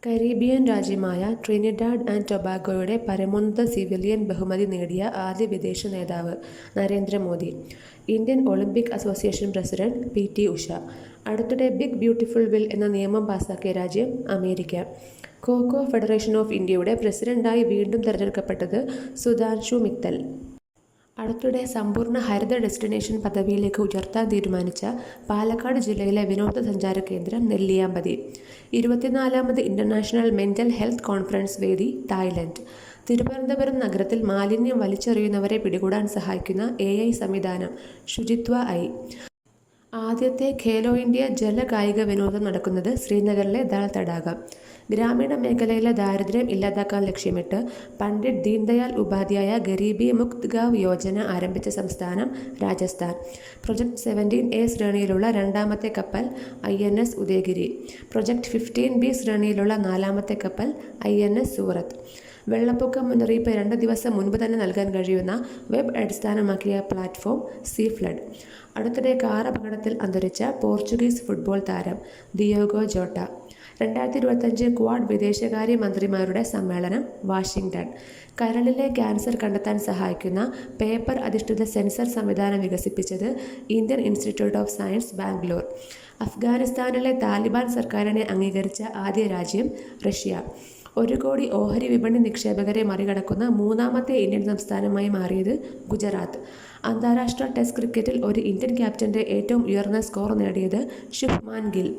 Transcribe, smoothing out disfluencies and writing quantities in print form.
Caribbean രാജ്യമായ Trinidad and ടൊബാഗോയുടെ പരമോന്നത civilian ബഹുമതി നേടിയ ആദ്യ വിദേശ നേതാവ് Narendra Modi. Indian Olympic association president PT. Usha. അടുത്തിടെ ബിഗ് ബ്യൂട്ടിഫുൾ ബിൽ എന്ന നിയമം പാസാക്കിയ രാജ്യം അമേരിക്ക. ഖോ-ഖോ ഫെഡറേഷൻ ഓഫ് ഇന്ത്യയുടെ പ്രസിഡന്റായി വീണ്ടും തെരഞ്ഞെടുക്കപ്പെട്ടത് സുധാൻഷു മിത്തൽ. അടുത്തിടെ സമ്പൂർണ്ണ ഹരിത ഡെസ്റ്റിനേഷൻ പദവിയിലേക്ക് ഉയർത്താൻ തീരുമാനിച്ച പാലക്കാട് ജില്ലയിലെ വിനോദസഞ്ചാര കേന്ദ്രം നെല്ലിയാമ്പതി. 24ാമത് ഇന്റർനാഷണൽ മെന്റൽ ഹെൽത്ത് കോൺഫറൻസ് വേദി തായ്ലൻഡ്. തിരുവനന്തപുരം നഗരത്തിൽ മാലിന്യം വലിച്ചെറിയുന്നവരെ പിടികൂടാൻ സഹായിക്കുന്ന AI സംവിധാനം ശുചിത്വ ഐ. ആദ്യത്തെ ഖേലോ ഇന്ത്യ ജല കായിക വിനോദം നടക്കുന്നത് ശ്രീനഗറിലെ ദാൽ തടാകം. ഗ്രാമീണ മേഖലയിലെ ദാരിദ്ര്യം ഇല്ലാതാക്കാൻ ലക്ഷ്യമിട്ട് പണ്ഡിറ്റ് ദീൻദയാൽ ഉപാധ്യായ ഗരീബി മുക്ത് ഗാവ് യോജന ആരംഭിച്ച സംസ്ഥാനം രാജസ്ഥാൻ. പ്രൊജക്ട് 17A ശ്രേണിയിലുള്ള രണ്ടാമത്തെ കപ്പൽ INS ഉദയഗിരി. പ്രൊജക്ട് 15B ശ്രേണിയിലുള്ള നാലാമത്തെ കപ്പൽ INS സൂറത്ത്. വെള്ളപ്പൊക്ക മുന്നറിയിപ്പ് 2 ദിവസം മുൻപ് തന്നെ നൽകാൻ കഴിയുന്ന വെബ് അടിസ്ഥാനമാക്കിയ പ്ലാറ്റ്ഫോം സീ ഫ്ലഡ്. അടുത്തിടെ കാർ അപകടത്തിൽ അന്തരിച്ച പോർച്ചുഗീസ് ഫുട്ബോൾ താരം ദിയോഗോ ജോട്ട. 2025 ക്വാഡ് വിദേശകാര്യ മന്ത്രിമാരുടെ സമ്മേളനം വാഷിംഗ്ടൺ. കരളിലെ ക്യാൻസർ കണ്ടെത്താൻ സഹായിക്കുന്ന പേപ്പർ അധിഷ്ഠിത സെൻസർ സംവിധാനം വികസിപ്പിച്ചത് Indian institute of science Bangalore. അഫ്ഗാനിസ്ഥാനിലെ താലിബാൻ സർക്കാരിനെ അംഗീകരിച്ച ആദ്യ രാജ്യം റഷ്യ. 1 കോടി ഓഹരി വിപണി നിക്ഷേപകരെ മറികടക്കുന്ന 3ാമത്തെ ഇന്ത്യൻ സംസ്ഥാനമായി മാറിയത് ഗുജറാത്ത്. അന്താരാഷ്ട്ര ടെസ്റ്റ് ക്രിക്കറ്റിൽ ഒരു ഇന്ത്യൻ ക്യാപ്റ്റന്റെ ഏറ്റവും ഉയർന്ന സ്കോർ നേടിയത് ശുഭ്മാൻ ഗിൽ.